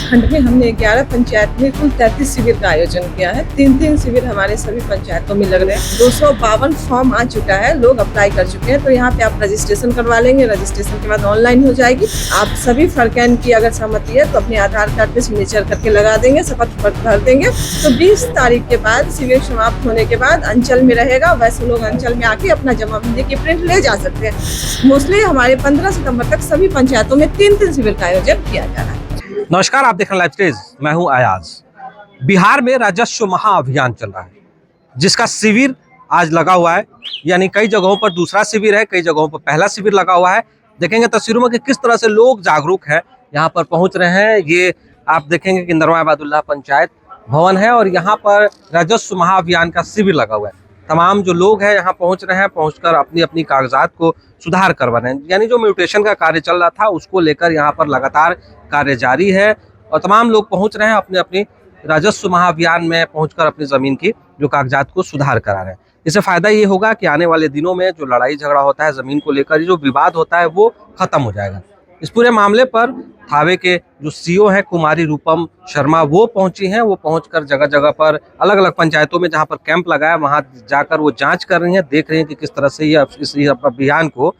प्रखंड में हमने 11 पंचायत में कुल 33 शिविर का आयोजन किया है। 3-3 शिविर हमारे सभी पंचायतों में लग रहे हैं। 252 फॉर्म आ चुका है, लोग अप्लाई कर चुके हैं। तो यहाँ पे आप रजिस्ट्रेशन करवा लेंगे, रजिस्ट्रेशन के बाद ऑनलाइन हो जाएगी। आप सभी फर्कैन की अगर सहमति है तो अपने आधार कार्ड पे सिग्नेचर करके लगा देंगे, शपथ पत्र भर देंगे। तो 20 तारीख के बाद शिविर समाप्त होने के बाद अंचल में रहेगा, वैसे लोग अंचल में आके अपना जमाबंदी की प्रिंट ले जा सकते हैं। मोस्टली हमारे 15 सितम्बर तक सभी पंचायतों में 3-3 शिविर का आयोजन किया जा रहा है। नमस्कार, आप देख रहे हैं लाइव स्टेज। मैं हूं अयाज। बिहार में राजस्व महाअभियान चल रहा है, जिसका शिविर आज लगा हुआ है। यानी कई जगहों पर दूसरा शिविर है, कई जगहों पर पहला शिविर लगा हुआ है। देखेंगे तस्वीरों में कि किस तरह से लोग जागरूक हैं, यहाँ पर पहुंच रहे हैं। ये आप देखेंगे कि नरवा इबादुल्लाह पंचायत भवन है और यहाँ पर राजस्व महाअभियान का शिविर लगा हुआ है। तमाम जो लोग हैं यहाँ पहुँच रहे हैं, पहुँचकर अपनी अपनी कागजात को सुधार करवा रहे हैं। यानी जो म्यूटेशन का कार्य चल रहा था उसको लेकर यहाँ पर लगातार कार्य जारी है और तमाम लोग पहुँच रहे हैं अपने अपनी राजस्व महाअभियान में पहुँचकर अपनी ज़मीन की जो कागजात को सुधार करा रहे हैं। इससे फ़ायदा ये होगा कि आने वाले दिनों में जो लड़ाई झगड़ा होता है ज़मीन को लेकर, जो विवाद होता है वो ख़त्म हो जाएगा। इस पूरे मामले पर थावे के जो सीओ हैं कुमारी रूपम शर्मा, वो पहुंची हैं। वो पहुंचकर जगह जगह पर अलग अलग पंचायतों में जहां पर कैंप लगाया वहां जाकर वो जांच कर रही हैं, देख रही हैं कि किस तरह से इस अभियान को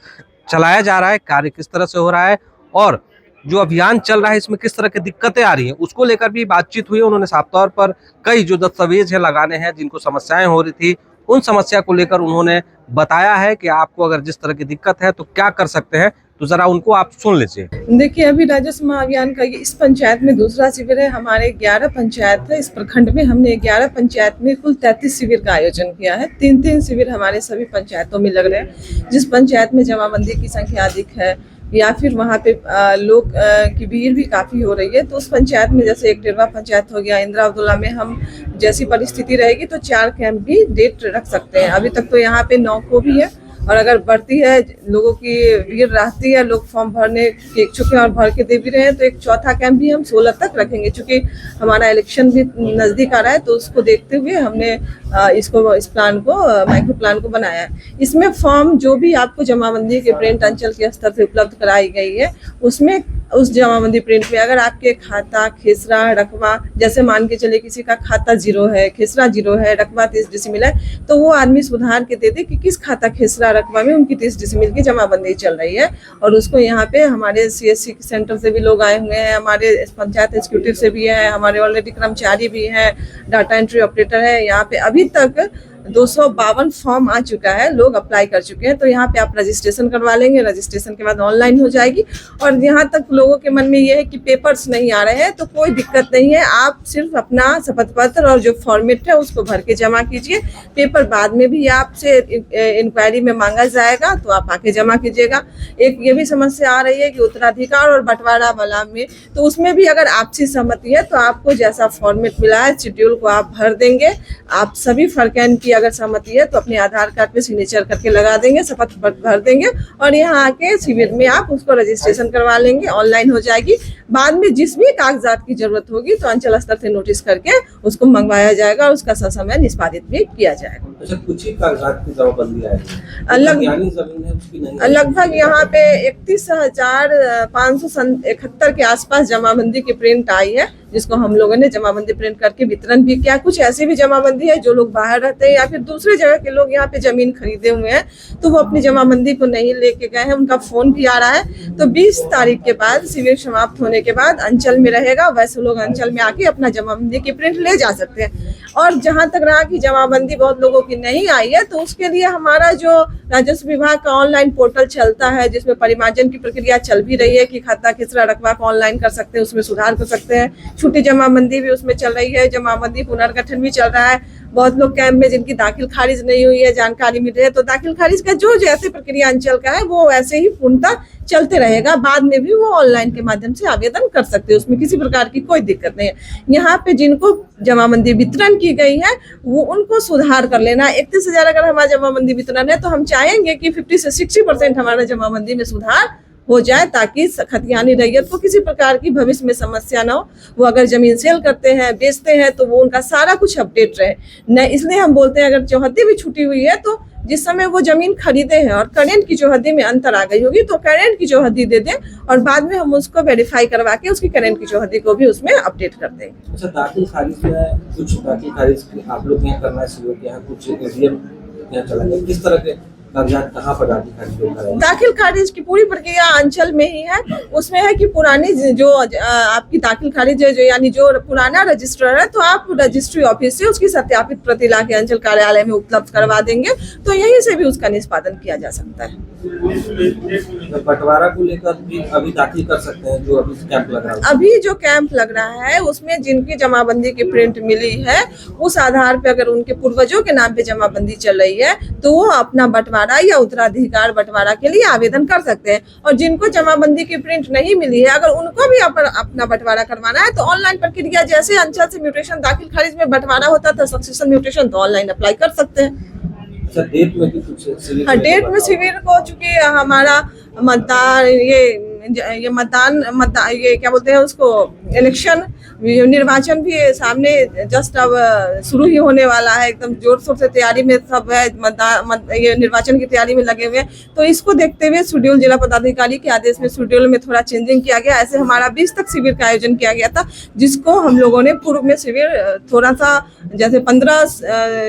चलाया जा रहा है, कार्य किस तरह से हो रहा है और जो अभियान चल रहा है इसमें किस तरह की दिक्कतें आ रही हैं उसको लेकर भी बातचीत हुई। उन्होंने साफ तौर पर कई जो दस्तावेज है लगाने हैं, जिनको समस्याएं हो रही थी, उन समस्या को लेकर उन्होंने बताया है कि आपको अगर जिस तरह की दिक्कत है तो क्या कर सकते हैं। तो जरा उनको आप सुन लीजिए। देखिए, अभी राजस्व महाअभियान का इस पंचायत में दूसरा शिविर है। हमारे 11 पंचायत है, इस प्रखंड में हमने 11 पंचायत में कुल 33 शिविर का आयोजन किया है। 3-3 शिविर हमारे सभी पंचायतों में लग रहे हैं। जिस पंचायत में जमाबंदी की संख्या अधिक है या फिर वहाँ पे लोग की भीड़ भी काफ़ी हो रही है, तो उस पंचायत में जैसे एक डेरवा पंचायत हो गया, इंदिरा अब्दुल्ला में हम जैसी परिस्थिति रहेगी तो 4 कैंप भी डेट रख सकते हैं। अभी तक तो यहाँ पे 9 को भी है और अगर बढ़ती है, लोगों की भीड़ रहती है, लोग फॉर्म भरने के इच्छुक हैं और भर के दे भी रहे हैं, तो एक चौथा कैंप भी हम 16 तक रखेंगे। चूँकि हमारा इलेक्शन भी नज़दीक आ रहा है तो उसको देखते हुए हमने इस प्लान को माइक्रो प्लान को बनाया है। इसमें फॉर्म जो भी आपको जमाबंदी के प्रिंट अंचल के स्तर से उपलब्ध कराई गई है, उसमें उस जमाबंदी प्रिंट में अगर आपके खाता, खेसरा, रकबा, जैसे मान के चले किसी का खाता 0 है, खेसरा 0 है, रकबा 30 डिसमिल है, तो वो आदमी सुधार के दे दे कि किस खाता, खेसरा, रकबा में उनकी 30 डिसमिल की जमाबंदी चल रही है। और उसको यहाँ पे हमारे CSC सेंटर से भी लोग आए हुए हैं, हमारे पंचायत एग्जीक्यूटिव से भी है, हमारे ऑलरेडी कर्मचारी भी हैं, डाटा एंट्री ऑपरेटर है। यहाँ पे अभी तक 252 फॉर्म आ चुका है, लोग अप्लाई कर चुके हैं। तो यहाँ पे आप रजिस्ट्रेशन करवा लेंगे, रजिस्ट्रेशन के बाद ऑनलाइन हो जाएगी। और यहाँ तक लोगों के मन में ये है कि पेपर्स नहीं आ रहे हैं, तो कोई दिक्कत नहीं है। आप सिर्फ अपना शपथ पत्र और जो फॉर्मेट है उसको भर के जमा कीजिए। पेपर बाद में भी आपसे इंक्वायरी में मांगा जाएगा, तो आप आके जमा कीजिएगा। एक ये भी समस्या आ रही है कि उत्तराधिकार और बंटवारा वाला में, तो उसमें भी अगर आपसी सहमति है तो आपको जैसा फॉर्मेट मिला है शेड्यूल को आप भर देंगे। आप सभी फर्कैन की अगर सहमति है तो अपने आधार कार्ड पे सिग्नेचर करके लगा देंगे, शपथ पत्र भर देंगे और यहाँ आके शिविर में आप उसको रजिस्ट्रेशन करवा लेंगे, ऑनलाइन हो जाएगी। बाद में जिस भी कागजात की जरूरत होगी तो अंचल स्तर से नोटिस करके उसको मंगवाया जाएगा और उसका ससमय निष्पादित भी किया जाएगा। अच्छा, कुछ ही कागजात की जमाबंदी है, लगभग यहाँ पे 31,571 के आसपास जमाबंदी की प्रिंट आई है, जिसको हम लोगों ने जमाबंदी प्रिंट करके वितरण भी किया। कुछ ऐसी भी जमाबंदी है जो लोग बाहर रहते हैं या फिर दूसरे जगह के लोग यहाँ पे जमीन खरीदे हुए हैं, तो वो अपनी जमाबंदी को नहीं लेके गए हैं, उनका फोन भी आ रहा है। तो 20 तारीख के बाद शिविर समाप्त होने के बाद अंचल में रहेगा, वैसे लोग अंचल में आके अपना जमाबंदी की प्रिंट ले जा सकते हैं। और जहाँ तक रहा कि जमाबंदी बहुत लोगों की नहीं आई है, तो उसके लिए हमारा जो राजस्व विभाग का ऑनलाइन पोर्टल चलता है, जिसमें परिमार्जन की प्रक्रिया चल भी रही है कि खाता, खेसरा, रकबा को ऑनलाइन कर सकते हैं, उसमें सुधार कर सकते हैं। छुट्टी जमाबंदी भी उसमें चल रही है, जमाबंदी पुनर्गठन भी चल रहा है। बहुत लोग कैंप में जिनकी दाखिल खारिज नहीं हुई है, जानकारी मिल रही है, तो दाखिल खारिज का जो जैसे प्रक्रिया अंचल का है वो वैसे ही पूर्णतः चलते रहेगा। बाद में भी वो ऑनलाइन के माध्यम से आवेदन कर सकते हैं, उसमें किसी प्रकार की कोई दिक्कत नहीं है। यहाँ पे जिनको जमाबंदी वितरण की गई है वो उनको सुधार कर लेना। 31,000 अगर हमारा जमाबंदी वितरण है तो हम चाहेंगे कि 50 से 60% हमारा जमाबंदी में सुधार हो जाए, ताकि खतियानी रैयत को किसी प्रकार की भविष्य में समस्या ना हो। वो अगर जमीन सेल करते हैं, बेचते हैं, तो वो उनका सारा कुछ अपडेट रहे न। इसलिए हम बोलते हैं अगर चौहद्दी भी छूटी हुई है तो जिस समय वो जमीन खरीदे हैं और करेंट की जो हद्दी में अंतर आ गई होगी तो करेंट की जो हद्दी दे दें और बाद में हम उसको वेरीफाई करवा के उसकी करेंट की जो हद्दी को भी उसमें अपडेट कर देंगे। अच्छा, दाखिल खारिज में कुछ दाखिल खारिज आप लोग यहाँ करना शुरू किया, कुछ एटीएम यहाँ चला गया, किस तरह के कागजात कहाँ पर दाखिल खारिज होता है? दाखिल खारिज की पूरी प्रक्रिया अंचल में ही है। उसमें है कि पुरानी जो आपकी दाखिल खारिज है, जो यानी जो पुराना रजिस्टर है, तो आप रजिस्ट्री ऑफिस से उसकी सत्यापित प्रति ला के अंचल कार्यालय में उपलब्ध करवा देंगे तो यहीं से भी उसका निष्पादन किया जा सकता है। तो बंटवारा को लेकर भी अभी दाखिल कर सकते हैं, जो अभी कैंप लग रहा है? अभी जो कैंप लग रहा है उसमें जिनकी जमाबंदी की प्रिंट मिली है उस आधार पे अगर उनके पूर्वजों के नाम पे जमाबंदी चल रही है तो वो अपना बंटवारा या उत्तराधिकार बंटवारा के लिए आवेदन कर सकते हैं। और जिनको जमाबंदी की प्रिंट नहीं मिली है अगर उनको भी अपना बंटवारा करवाना है तो ऑनलाइन प्रक्रिया, जैसे अंचल से म्यूटेशन दाखिल खारिज में बंटवारा होता था सक्सेशन म्यूटेशन, तो ऑनलाइन अप्लाई कर सकते हैं। अच्छा, डेट में भी कुछ शिविर? हाँ, डेट में शिविर को चूंकि हमारा मतदान ये मतदान ये क्या बोलते हैं उसको, इलेक्शन निर्वाचन भी सामने जस्ट अब शुरू ही होने वाला है, एकदम जोर शोर से तैयारी में सब है, ये निर्वाचन की तैयारी में लगे हुए हैं। तो इसको देखते हुए शेड्यूल जिला पदाधिकारी के आदेश में शेड्यूल में थोड़ा चेंजिंग किया गया। ऐसे हमारा 20 तक शिविर का आयोजन किया गया था, जिसको हम लोगों ने पूर्व में शिविर थोड़ा सा, जैसे 15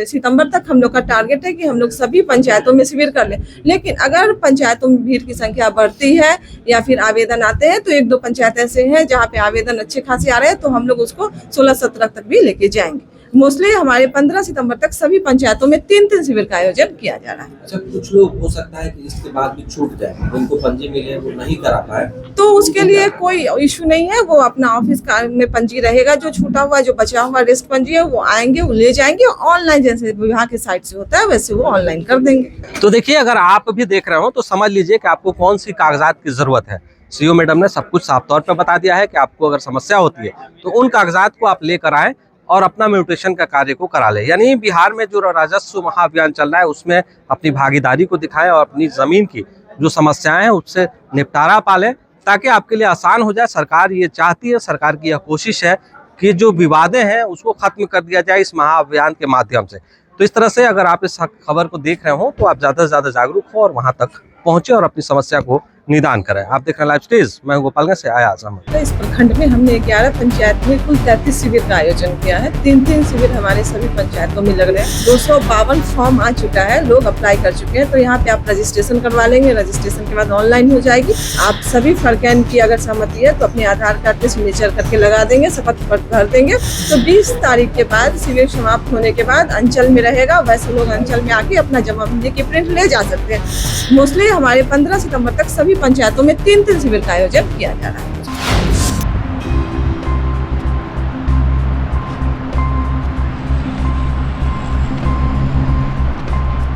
सितंबर तक हम लोग का टारगेट है कि हम लोग सभी पंचायतों में शिविर कर लें। लेकिन अगर पंचायतों में भीड़ की संख्या बढ़ती है या फिर आवेदन आते हैं तो 1-2 पंचायत ऐसे हैं जहाँ पे आवेदन अच्छे खासे आ रहे हैं तो हम लोग उसको 16-17 तक भी लेके जाएंगे। मोस्टली हमारे 15 सितंबर तक सभी पंचायतों में 3-3 शिविर का आयोजन किया जा रहा है। अच्छा, कुछ लोग हो सकता है कि इसके बाद भी छूट जाए, उनको पंजी मिले वो नहीं करा पाए, तो उसके लिए कोई इशू नहीं है, वो अपना ऑफिस में पंजी रहेगा, जो छूटा हुआ जो बचा हुआ रेस्ट पंजी है वो आएंगे, वो ले जाएंगे ऑनलाइन, जैसे विभाग के साइट से होता है वैसे वो ऑनलाइन कर देंगे। तो देखिए, अगर आप भी देख रहे हो तो समझ लीजिए कि आपको कौन सी कागजात की जरूरत है। सीओ मैडम ने सब कुछ साफ तौर पर बता दिया है कि आपको अगर समस्या होती है तो उन कागजात को आप लेकर आए और अपना म्यूटेशन का कार्य को करा ले। यानी बिहार में जो राजस्व महाअभियान चल रहा है उसमें अपनी भागीदारी को दिखाएं और अपनी जमीन की जो समस्याएं हैं उससे निपटारा पालें ताकि आपके लिए आसान हो जाए। सरकार ये चाहती है, सरकार की यह कोशिश है कि जो विवादें हैं उसको खत्म कर दिया जाए इस महाअभियान के माध्यम से। तो इस तरह से अगर आप इस खबर को देख रहे हो तो आप ज़्यादा से ज़्यादा जागरूक हो और वहाँ तक पहुँचे और अपनी समस्या को निदान करें। आप देख रहे हैं लाइव स्टेज, मैं गोपालगंज से आयाज अहमद। तो इस प्रखंड में हमने 11 पंचायत में कुल 33 शिविर का आयोजन किया है। 3-3 शिविर हमारे सभी पंचायतों में लग रहे हैं। 252 फॉर्म आ चुका है, लोग अप्लाई कर चुके हैं। तो यहाँ पे आप रजिस्ट्रेशन करवा लेंगे, रजिस्ट्रेशन के बाद ऑनलाइन हो जाएगी। आप सभी फर्कैन की अगर सहमति है तो अपने आधार कार्ड पे सिग्नेचर करके लगा देंगे, शपथ पत्र भर देंगे। तो 20 तारीख के बाद शिविर समाप्त होने के बाद अंचल में रहेगा, वैसे लोग अंचल में आके अपना जमाबंदी की प्रिंट ले जा सकते हैं। मोस्टली हमारे 15 सितंबर तक सभी पंचायतों में 3-3 शिविर का आयोजन किया जा रहा है।